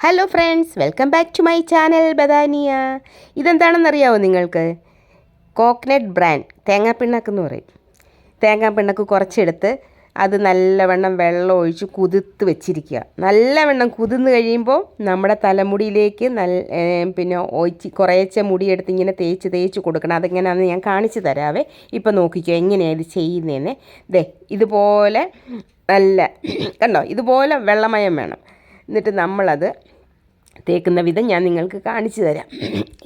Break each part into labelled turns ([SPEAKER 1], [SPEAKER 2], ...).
[SPEAKER 1] Hello friends, welcome back to my channel ബദാനിയ. ഇതെന്താണെന്നറിയാമോ നിങ്ങൾക്ക്? കോക്കനട്ട് ബ്രാൻഡ് തേങ്ങാപ്പിണ്ണാക്കെന്ന് പറയും. തേങ്ങാപ്പിണ്ണക്ക് കുറച്ചെടുത്ത് അത് നല്ലവണ്ണം വെള്ളം ഒഴിച്ച് കുതിർത്ത് വെച്ചിരിക്കുക. നല്ലവണ്ണം കുതിർന്ന് കഴിയുമ്പോൾ നമ്മുടെ തലമുടിയിലേക്ക് പിന്നെ കുറേശ്ശെ മുടിയെടുത്ത് ഇങ്ങനെ തേച്ച് കൊടുക്കണം. അതെങ്ങനെയാണെന്ന് ഞാൻ കാണിച്ചു തരാവേ. ഇപ്പം നോക്കിക്കോ എങ്ങനെയാണ് ഇത് ചെയ്യുന്നതെന്ന്. ഇതുപോലെ നല്ല കണ്ടോ, ഇതുപോലെ വെള്ളമയം വേണം. എന്നിട്ട് നമ്മളത് തേക്കുന്ന വിധം ഞാൻ നിങ്ങൾക്ക് കാണിച്ചു തരാം.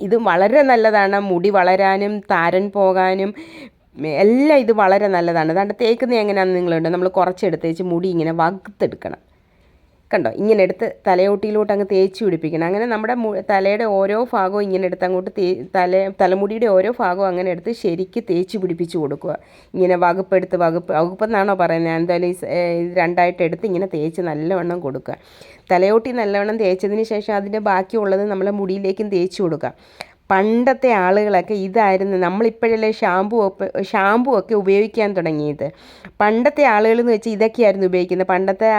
[SPEAKER 1] ഇത് വളരെ നല്ലതാണ്, മുടി വളരാനും താരൻ പോകാനും എല്ലാം ഇത് വളരെ നല്ലതാണ്. അതുകൊണ്ട് തേക്കുന്നത് എങ്ങനെയാണെന്ന് നിങ്ങളുണ്ട്. നമ്മൾ കുറച്ചെടുത്തേച്ച് മുടി ഇങ്ങനെ വകുത്തെടുക്കണം. കണ്ടോ, ഇങ്ങനെ എടുത്ത് തലയോട്ടിയിലോട്ട് അങ്ങ് തേച്ച് പിടിപ്പിക്കണം. അങ്ങനെ നമ്മുടെ തലയുടെ ഓരോ ഭാഗവും ഇങ്ങനെ എടുത്ത് അങ്ങോട്ട് തലമുടിയുടെ ഓരോ ഭാഗവും അങ്ങനെ എടുത്ത് ശരിക്ക് തേച്ച് പിടിപ്പിച്ച് കൊടുക്കുക. ഇങ്ങനെ വകുപ്പെന്നാണോ പറയുന്നത്? എന്തായാലും രണ്ടായിട്ട് എടുത്ത് ഇങ്ങനെ തേച്ച് നല്ലവണ്ണം കൊടുക്കുക. തലയോട്ടി നല്ലവണ്ണം തേച്ചതിന് ശേഷം അതിൻ്റെ ബാക്കിയുള്ളത് നമ്മളെ മുടിയിലേക്കും തേച്ച് കൊടുക്കുക. പണ്ടത്തെ ആളുകളൊക്കെ ഇതായിരുന്നു. നമ്മളിപ്പോഴല്ലേ ഷാമ്പു ഒക്കെ ഉപയോഗിക്കാൻ തുടങ്ങിയത്. പണ്ടത്തെ ആളുകളെന്ന് വെച്ചാൽ ഇതൊക്കെയായിരുന്നു ഉപയോഗിക്കുന്നത്. പണ്ടത്തെ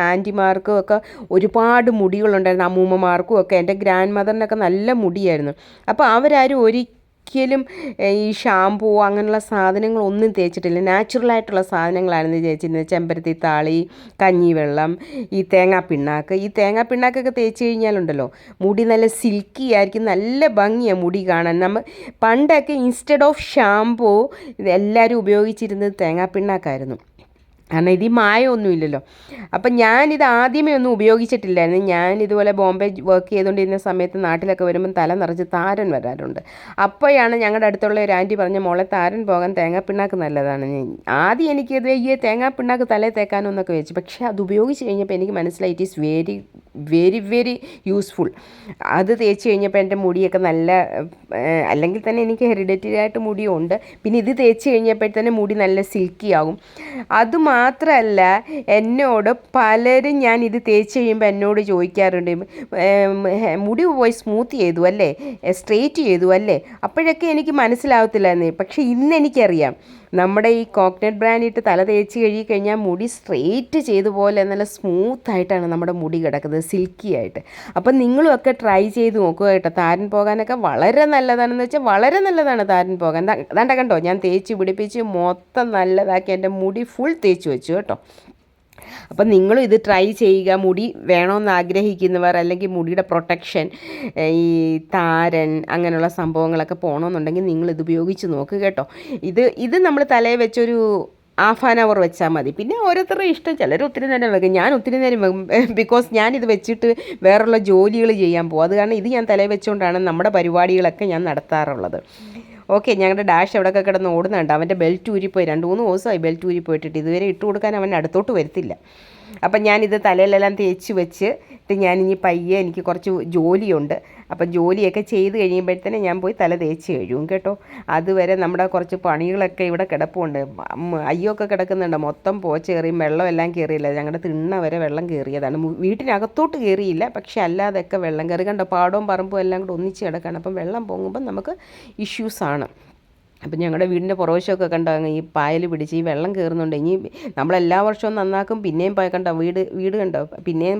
[SPEAKER 1] ആൻറ്റിമാർക്കും ഒക്കെ ഒരുപാട് മുടികളുണ്ടായിരുന്നു. അമ്മൂമ്മമാർക്കും ഒക്കെ, എൻ്റെ ഗ്രാൻഡ് മദറിനൊക്കെ നല്ല മുടിയായിരുന്നു. അപ്പോൾ അവരാരും ഒരിക്കലും ഈ ഷാമ്പൂ അങ്ങനെയുള്ള സാധനങ്ങളൊന്നും തേച്ചിട്ടില്ല. നാച്ചുറലായിട്ടുള്ള സാധനങ്ങളായിരുന്നു തേച്ചിരുന്നത്. ചെമ്പരത്തി താളി, കഞ്ഞിവെള്ളം, ഈ തേങ്ങാപ്പിണ്ണാക്കൊക്കെ തേച്ച് കഴിഞ്ഞാലുണ്ടല്ലോ മുടി നല്ല സിൽക്കി ആയിരിക്കും, നല്ല ഭംഗിയാണ് മുടി കാണാൻ. പണ്ടൊക്കെ ഇൻസ്റ്റെഡ് ഓഫ് ഷാമ്പൂ എല്ലാവരും ഉപയോഗിച്ചിരുന്നത് തേങ്ങാപ്പിണ്ണാക്കായിരുന്നു. കാരണം ഇത് മായമൊന്നുമില്ലല്ലോ. അപ്പം ഞാനിത് ആദ്യമേ ഒന്നും ഉപയോഗിച്ചിട്ടില്ലായിരുന്നു. ഞാനിതുപോലെ ബോംബെ വർക്ക് ചെയ്തുകൊണ്ടിരുന്ന സമയത്ത് നാട്ടിലൊക്കെ വരുമ്പം തല നിറച്ച് താരൻ വരാറുണ്ട്. അപ്പോഴാണ് ഞങ്ങളുടെ അടുത്തുള്ള ഒരു ആൻറ്റി പറഞ്ഞ, മോളെ താരൻ പോകാൻ തേങ്ങാപ്പിണ്ണാക്ക് നല്ലതാണ്. ആദ്യം എനിക്കത് ഈ തേങ്ങാപ്പിണ്ണാക്ക് തലയിൽ തേക്കാനൊന്നൊക്കെ വെച്ചു. പക്ഷേ അത് ഉപയോഗിച്ച് കഴിഞ്ഞപ്പോൾ എനിക്ക് മനസ്സിലായി it is very very very useful. അത് തേച്ച് കഴിഞ്ഞപ്പോൾ എൻ്റെ മുടിയൊക്കെ നല്ല, അല്ലെങ്കിൽ തന്നെ എനിക്ക് ഹെറിഡിറ്ററി ആയിട്ട് മുടിയുണ്ട്. പിന്നെ ഇത് തേച്ച് കഴിഞ്ഞപ്പോഴത്തന്നെ മുടി നല്ല സിൽക്കി ആകും. അതുമാത്രമല്ല, എന്നോട് പലരും ഞാൻ ഇത് തേച്ച് കഴിയുമ്പോൾ എന്നോട് ചോദിക്കാറുണ്ട്, മുടി പോയി സ്മൂത്ത് ചെയ്തു അല്ലേ, സ്ട്രെയിറ്റ് ചെയ്തു അല്ലേ? അപ്പോഴൊക്കെ എനിക്ക് മനസ്സിലാവത്തില്ലായിരുന്നു. പക്ഷേ ഇന്നെനിക്കറിയാം, നമ്മുടെ ഈ കോക്കനട്ട് ബ്രാൻഡ് ഇട്ട് തല തേച്ച് കഴിഞ്ഞാൽ മുടി സ്ട്രെയിറ്റ് ചെയ്ത പോലെ നല്ല സ്മൂത്തായിട്ടാണ് നമ്മുടെ മുടി കിടക്കുന്നത്, സിൽക്കി ആയിട്ട്. അപ്പം നിങ്ങളും ഒക്കെ ട്രൈ ചെയ്ത് നോക്കുക കേട്ടോ. താരൻ പോകാനൊക്കെ വളരെ നല്ലതാണെന്ന് വെച്ചാൽ വളരെ നല്ലതാണ് താരൻ പോകാൻ. അതാണ്ട കണ്ടോ, ഞാൻ തേച്ച് പിടിപ്പിച്ച് മൊത്തം നല്ലതാക്കി എൻ്റെ മുടി ഫുൾ തേച്ച് വെച്ചു കേട്ടോ. അപ്പം നിങ്ങളും ഇത് ട്രൈ ചെയ്യുക. മുടി വേണമെന്ന് ആഗ്രഹിക്കുന്നവർ, അല്ലെങ്കിൽ മുടിയുടെ പ്രൊട്ടക്ഷൻ, ഈ താരൻ അങ്ങനെയുള്ള സംഭവങ്ങളൊക്കെ പോകണമെന്നുണ്ടെങ്കിൽ നിങ്ങളിത് ഉപയോഗിച്ച് നോക്കുക കേട്ടോ. ഇത് നമ്മൾ തലയിൽ വെച്ചൊരു ഹാഫ് ആൻ അവർ വെച്ചാൽ മതി. പിന്നെ ഓരോരുത്തരുടെ ഇഷ്ടം. ചിലർ ഒത്തിരി നേരം വെക്കും, ഞാൻ ഒത്തിരി നേരം വെക്കും. ബിക്കോസ് ഞാനിത് വെച്ചിട്ട് വേറുള്ള ജോലികൾ ചെയ്യാൻ പോകും. അത് കാരണം ഇത് ഞാൻ തലയിൽ വെച്ചുകൊണ്ടാണ് നമ്മുടെ പരിപാടികളൊക്കെ ഞാൻ നടത്താറുള്ളത്. ഓക്കെ, ഞങ്ങളുടെ ഡാഷ് എവിടെയൊക്കെ കിടന്ന് ഓടുന്നുണ്ട്. അവൻ്റെ ബെൽറ്റ് ഊരിപ്പോയി. 2-3 ദിവസമായി ബെൽറ്റ് ഊരിപ്പോയിട്ടിട്ട് ഇതുവരെ ഇട്ട് കൊടുക്കാൻ അവൻ അടുത്തോട്ട് വരത്തില്ല. അപ്പം ഞാനിത് തലയിലെല്ലാം തേച്ച് വെച്ചിട്ട് ഞാനിനി പയ്യെ, എനിക്ക് കുറച്ച് ജോലിയുണ്ട്. അപ്പം ജോലിയൊക്കെ ചെയ്ത് കഴിയുമ്പോഴത്തേനെ ഞാൻ പോയി തല തേച്ച് കഴിയും കേട്ടോ. അതുവരെ നമ്മുടെ കുറച്ച് പണികളൊക്കെ ഇവിടെ കിടപ്പുണ്ട്. അയ്യൊക്കെ കിടക്കുന്നുണ്ട്. മൊത്തം പോച്ചേറിയും വെള്ളം എല്ലാം കയറിയില്ല. ഞങ്ങളുടെ തിണ്ണ വരെ വെള്ളം കയറിയതാണ്. വീട്ടിനകത്തോട്ട് കയറിയില്ല, പക്ഷെ അല്ലാതെയൊക്കെ വെള്ളം കയറി. കണ്ടോ, പാടവും പറമ്പും എല്ലാം കൂടെ ഒന്നിച്ച് കിടക്കുകയാണ്. അപ്പം വെള്ളം പൊങ്ങുമ്പം നമുക്ക് ഇഷ്യൂസാണ്. അപ്പം ഞങ്ങളുടെ വീടിൻ്റെ പുറവശമൊക്കെ കണ്ടോ, ഈ പായൽ പിടിച്ച് ഈ വെള്ളം കയറുന്നുണ്ട്. ഇനി നമ്മളെല്ലാ വർഷവും നന്നാക്കും, പിന്നെയും കണ്ടോ വീട് കണ്ടോ, പിന്നെയും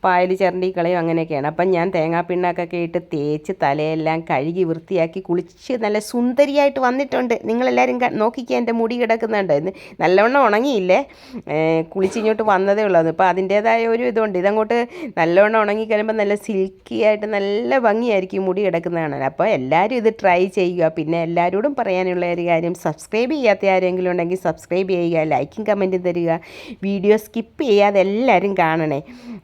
[SPEAKER 1] പായൽ ചിരണ്ടി കളയും, അങ്ങനെയൊക്കെയാണ്. അപ്പം ഞാൻ തേങ്ങാപ്പിണ്ണാക്കൊക്കെ ഇട്ട് തേച്ച് തലയെല്ലാം കഴുകി വൃത്തിയാക്കി കുളിച്ച് നല്ല സുന്ദരിയായിട്ട് വന്നിട്ടുണ്ട്. നിങ്ങളെല്ലാവരും നോക്കിക്കാൻ എൻ്റെ മുടി കിടക്കുന്നുണ്ട്. നല്ലവണ്ണം ഉണങ്ങിയില്ലേ, കുളിച്ചിങ്ങോട്ട് വന്നതേ ഉള്ളൂ. അപ്പോൾ അതിൻ്റേതായ ഒരു ഇതുണ്ട്. ഇതങ്ങോട്ട് നല്ലവണ്ണം ഉണങ്ങി കഴിയുമ്പോൾ നല്ല സിൽക്കി ആയിട്ട് നല്ല ഭംഗിയായിരിക്കും മുടി കിടക്കുന്നതാണ്. അപ്പോൾ എല്ലാവരും ഇത് ട്രൈ ചെയ്യുക. പിന്നെ എല്ലാവരോടും പറയാനുള്ള ഒരു കാര്യം, സബ്സ്ക്രൈബ് ചെയ്യാത്ത ആരെങ്കിലും ഉണ്ടെങ്കിൽ സബ്സ്ക്രൈബ് ചെയ്യുക, ലൈക്കും കമൻറ്റും തരിക, വീഡിയോ സ്കിപ്പ് ചെയ്യാതെ എല്ലാവരും കാണണേ.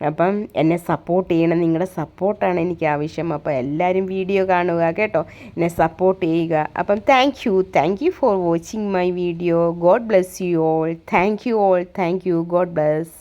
[SPEAKER 1] അപ്പം എന്നെ സപ്പോർട്ട് ചെയ്യണം. നിങ്ങളുടെ സപ്പോർട്ടാണ് എനിക്ക് ആവശ്യം. അപ്പോൾ എല്ലാവരും വീഡിയോ കാണുക കേട്ടോ, എന്നെ സപ്പോർട്ട് ചെയ്യുക. അപ്പം thank you for watching my video. God bless you all. Thank you. God bless.